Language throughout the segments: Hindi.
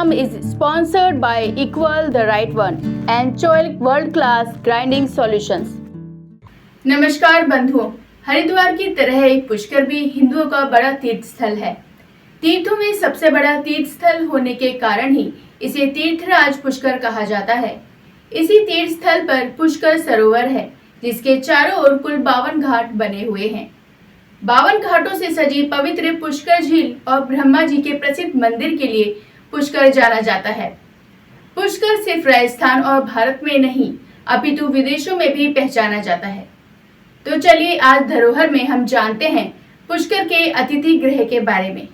program is sponsored by Equal the Right One and Choic World Class Grinding Solutions. नमस्कार बंधुओं, हरिद्वार की तरह ही पुष्कर भी हिंदुओं का बड़ा तीर्थ स्थल है। तीर्थों में सबसे बड़ा तीर्थ स्थल होने के कारण ही इसे तीर्थराज पुष्कर कहा जाता है। इसी तीर्थ स्थल पर पुष्कर सरोवर है, जिसके चारों ओर कुल 52 घाट बने हुए हैं। 52 घाटों से सजी पवित्र पुष्कर झील और ब्रह्मा जी के प्रसिद्ध मंदिर के लिए पुष्कर जाना जाता है। पुष्कर सिर्फ राजस्थान और भारत में नहीं, अपितु विदेशों में भी पहचाना जाता है। तो चलिए आज धरोहर में हम जानते हैं पुष्कर के अतिथि गृह के बारे में।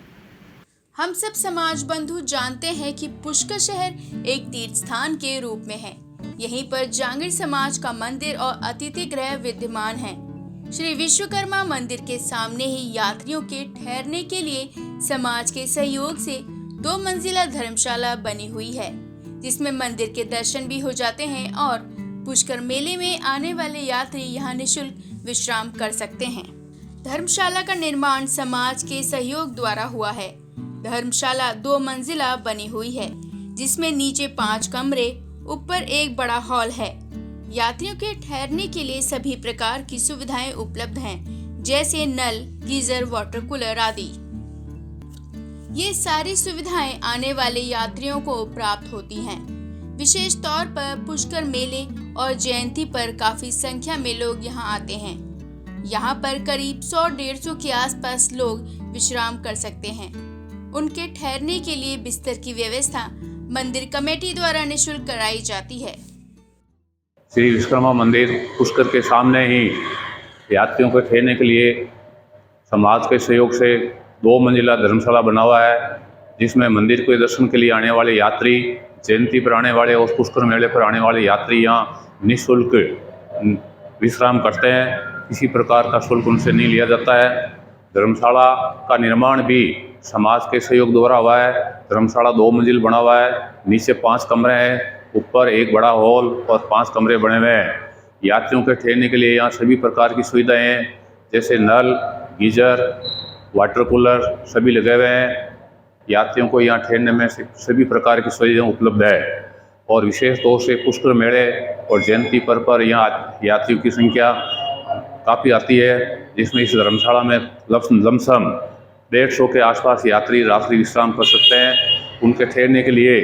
हम सब समाज बंधु जानते हैं कि पुष्कर शहर एक तीर्थ स्थान के रूप में है। यहीं पर जांगीर समाज का मंदिर और अतिथि गृह विद्यमान है। श्री विश्वकर्मा मंदिर के सामने ही यात्रियों के ठहरने के लिए समाज के सहयोग से 2 मंजिला धर्मशाला बनी हुई है, जिसमें मंदिर के दर्शन भी हो जाते हैं और पुष्कर मेले में आने वाले यात्री यहाँ निःशुल्क विश्राम कर सकते हैं। धर्मशाला का निर्माण समाज के सहयोग द्वारा हुआ है। धर्मशाला 2 मंजिला बनी हुई है, जिसमें नीचे 5 कमरे, ऊपर एक बड़ा हॉल है। यात्रियों के ठहरने के लिए सभी प्रकार की सुविधाएं उपलब्ध हैं, जैसे नल, गीजर, वाटर कूलर आदि। ये सारी सुविधाएं आने वाले यात्रियों को प्राप्त होती हैं। विशेष तौर पर पुष्कर मेले और जयंती पर काफी संख्या में लोग यहाँ आते हैं। यहाँ पर करीब 100-150 के आसपास लोग विश्राम कर सकते हैं। उनके ठहरने के लिए बिस्तर की व्यवस्था मंदिर कमेटी द्वारा निःशुल्क कराई जाती है। श्री विश्वकर्मा मंदिर पुष्कर के सामने ही यात्रियों को ठहरने के लिए समाज के सहयोग से 2 मंजिला धर्मशाला बना हुआ है, जिसमें मंदिर के दर्शन के लिए आने वाले यात्री, जयंती पर आने वाले और पुष्कर मेले पर आने वाले यात्री यहाँ निःशुल्क विश्राम करते हैं। किसी प्रकार का शुल्क उनसे नहीं लिया जाता है। धर्मशाला का निर्माण भी समाज के सहयोग द्वारा हुआ है। धर्मशाला 2 मंजिल बना हुआ है, नीचे 5 कमरे हैं, ऊपर एक बड़ा हॉल और 5 कमरे बने हुए हैं। यात्रियों के ठहरने के लिए यहाँ सभी प्रकार की सुविधाएं हैं, जैसे नल, गीजर, वाटर कूलर सभी लगे हुए हैं। यात्रियों को यहाँ ठहरने में सभी प्रकार की सुविधाएं उपलब्ध है। और विशेष तौर से पुष्कर मेले और जयंती पर यहाँ यात्रियों की संख्या काफ़ी आती है, जिसमें इस धर्मशाला में लमसम 150 के आसपास यात्री रात्रि विश्राम कर सकते हैं। उनके ठहरने के लिए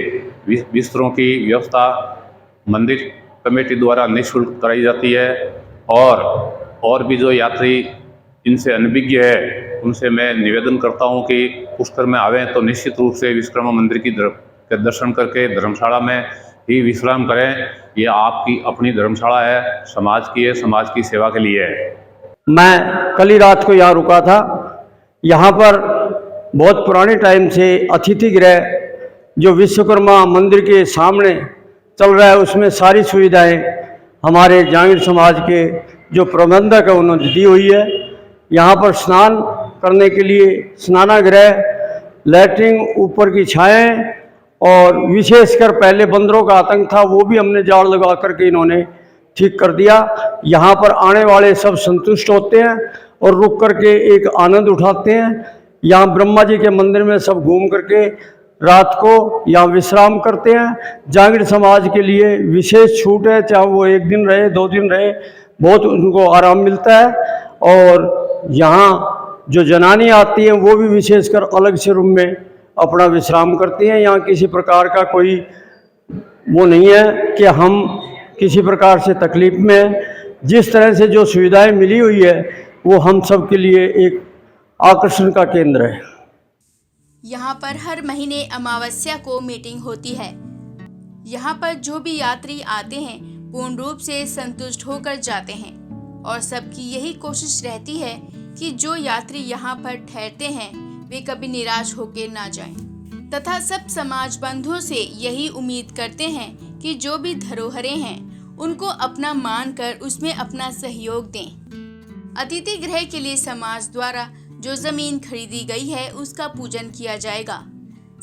बिस्तरों की व्यवस्था मंदिर कमेटी द्वारा निःशुल्क कराई जाती है। और भी जो यात्री इनसे अनभिज्ञ है, उनसे मैं निवेदन करता हूं कि पुष्कर में आवें तो निश्चित रूप से विश्वकर्मा मंदिर के दर्शन करके धर्मशाला में ही विश्राम करें। ये आपकी अपनी धर्मशाला है, समाज की है, समाज की सेवा के लिए है। मैं कल ही रात को यहाँ रुका था। यहाँ पर बहुत पुराने टाइम से अतिथि गृह जो विश्वकर्मा मंदिर के सामने चल रहा है, उसमें सारी सुविधाएं हमारे जांगीर समाज के जो प्रबंधक है उन्होंने दी हुई है। यहाँ पर स्नान करने के लिए स्नानागृह, लैट्रिन, ऊपर की छाएं, और विशेषकर पहले बंदरों का आतंक था, वो भी हमने जाल लगा करके इन्होंने ठीक कर दिया। यहाँ पर आने वाले सब संतुष्ट होते हैं और रुक करके एक आनंद उठाते हैं। यहाँ ब्रह्मा जी के मंदिर में सब घूम करके रात को यहाँ विश्राम करते हैं। जांगीर समाज के लिए विशेष छूट है, चाहे वो 1 दिन रहे, 2 दिन रहे, बहुत उनको आराम मिलता है। और यहाँ जो जनानी आती हैं वो भी विशेषकर अलग से रूम में अपना विश्राम करती हैं। यहाँ किसी प्रकार का कोई वो नहीं है कि हम किसी प्रकार से तकलीफ में हैं। जिस तरह से जो सुविधाएं मिली हुई है वो हम सब के लिए एक आकर्षण का केंद्र है। यहाँ पर हर महीने अमावस्या को मीटिंग होती है। यहाँ पर जो भी यात्री आते हैं पूर्ण रूप से संतुष्ट होकर जाते हैं और सबकी यही कोशिश रहती है कि जो यात्री यहाँ पर ठहरते हैं वे कभी निराश होकर ना जाएं, तथा सब समाज बंधुओं से यही उम्मीद करते हैं कि जो भी धरोहरें हैं उनको अपना मानकर उसमें अपना सहयोग दें। अतिथि गृह के लिए समाज द्वारा जो जमीन खरीदी गई है उसका पूजन किया जाएगा।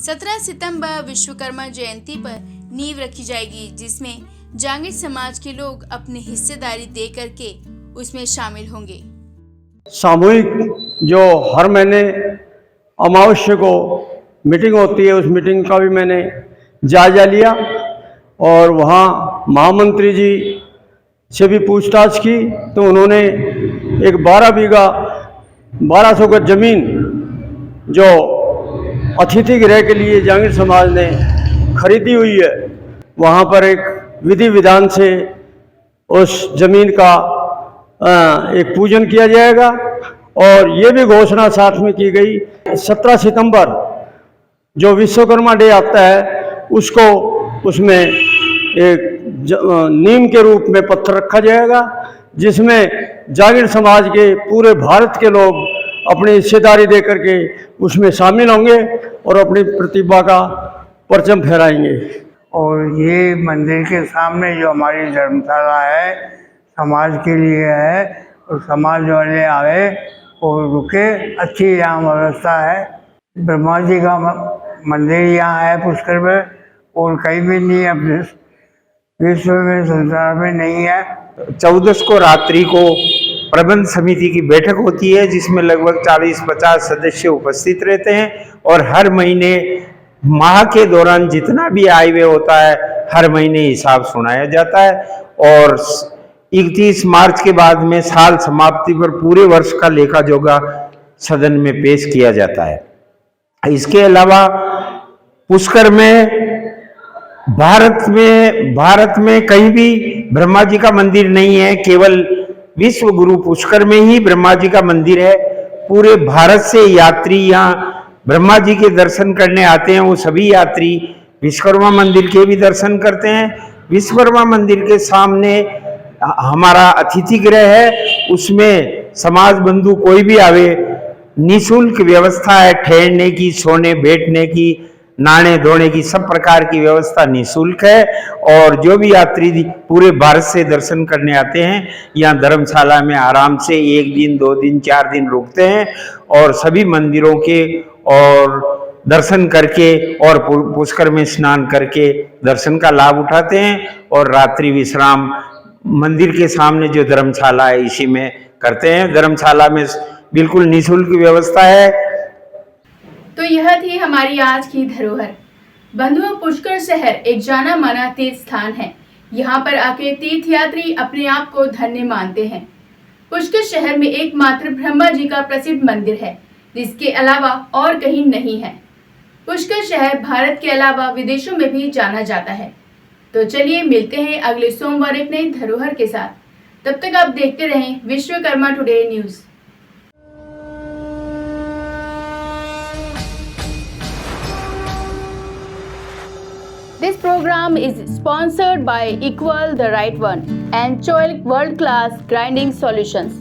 17 सितंबर विश्वकर्मा जयंती पर नींव रखी जाएगी, जिसमें जांगीर समाज के लोग अपनी हिस्सेदारी दे करके उसमें शामिल होंगे। सामूहिक जो हर महीने अमावस्या को मीटिंग होती है, उस मीटिंग का भी मैंने जायजा लिया और वहाँ महामंत्री जी से भी पूछताछ की तो उन्होंने एक 12 बीघा 1200 गज जमीन जो अतिथि गृह के लिए जांगीर समाज ने खरीदी हुई है, वहाँ पर एक विधि विधान से उस जमीन का एक पूजन किया जाएगा। और ये भी घोषणा साथ में की गई 17 सितंबर जो विश्वकर्मा डे आता है उसको उसमें एक नीम के रूप में पत्थर रखा जाएगा, जिसमें जागीर समाज के पूरे भारत के लोग अपनी हिस्सेदारी दे करके उसमें शामिल होंगे और अपनी प्रतिभा का परचम फहराएंगे। और ये मंदिर के सामने जो हमारी धर्मशाला है समाज के लिए है, और समाज वाले आए और रुके, अच्छी यहाँ व्यवस्था है। ब्रह्मा जी का मंदिर यहाँ है पुष्कर में, और कहीं भी नहीं है, अपने विश्व में संसार में नहीं है। 14 को रात्रि को प्रबंध समिति की बैठक होती है जिसमें लगभग 40-50 सदस्य उपस्थित रहते हैं, और हर महीने माह के दौरान जितना भी आय व्यय होता है हर महीने हिसाब सुनाया जाता है, और 31 मार्च के बाद में साल समाप्ति पर पूरे वर्ष का लेखा जोखा सदन में पेश किया जाता है। इसके अलावा पुष्कर में भारत में कहीं भी ब्रह्मा जी का मंदिर नहीं है, केवल विश्व गुरु पुष्कर में ही ब्रह्मा जी का मंदिर है। पूरे भारत से यात्री यहाँ ब्रह्मा जी के दर्शन करने आते हैं। वो सभी यात्री विश्वकर्मा मंदिर के भी दर्शन करते हैं। विश्वकर्मा मंदिर के सामने हमारा अतिथि गृह है, उसमें समाज बंधु कोई भी आवे, निःशुल्क व्यवस्था है, ठहरने की, सोने बैठने की, नहाने धोने की, सब प्रकार की व्यवस्था निःशुल्क है। और जो भी यात्री पूरे भारत से दर्शन करने आते हैं यहाँ धर्मशाला में आराम से 1 दिन 2 दिन 4 दिन रुकते हैं, और सभी मंदिरों के और दर्शन करके और पुष्कर में स्नान करके दर्शन का लाभ उठाते हैं, और रात्रि विश्राम मंदिर के सामने जो धर्मशाला है इसी में करते हैं। धर्मशाला में बिल्कुल निःशुल्क व्यवस्था है। तो यह थी हमारी आज की धरोहर। बंधुओं, पुष्कर शहर एक जाना माना तीर्थ स्थान है। यहाँ पर आके तीर्थयात्री अपने आप को धन्य मानते हैं। पुष्कर शहर में एकमात्र ब्रह्मा जी का प्रसिद्ध मंदिर है, जिसके अलावा और कहीं नहीं है। पुष्कर शहर भारत के अलावा विदेशों में भी जाना जाता है। तो चलिए मिलते हैं अगले सोमवार एक नई धरोहर के साथ। तब तक आप देखते रहें Vishwakarma today news. This program is sponsored by Equal the Right One and Choilik World Class Grinding Solutions.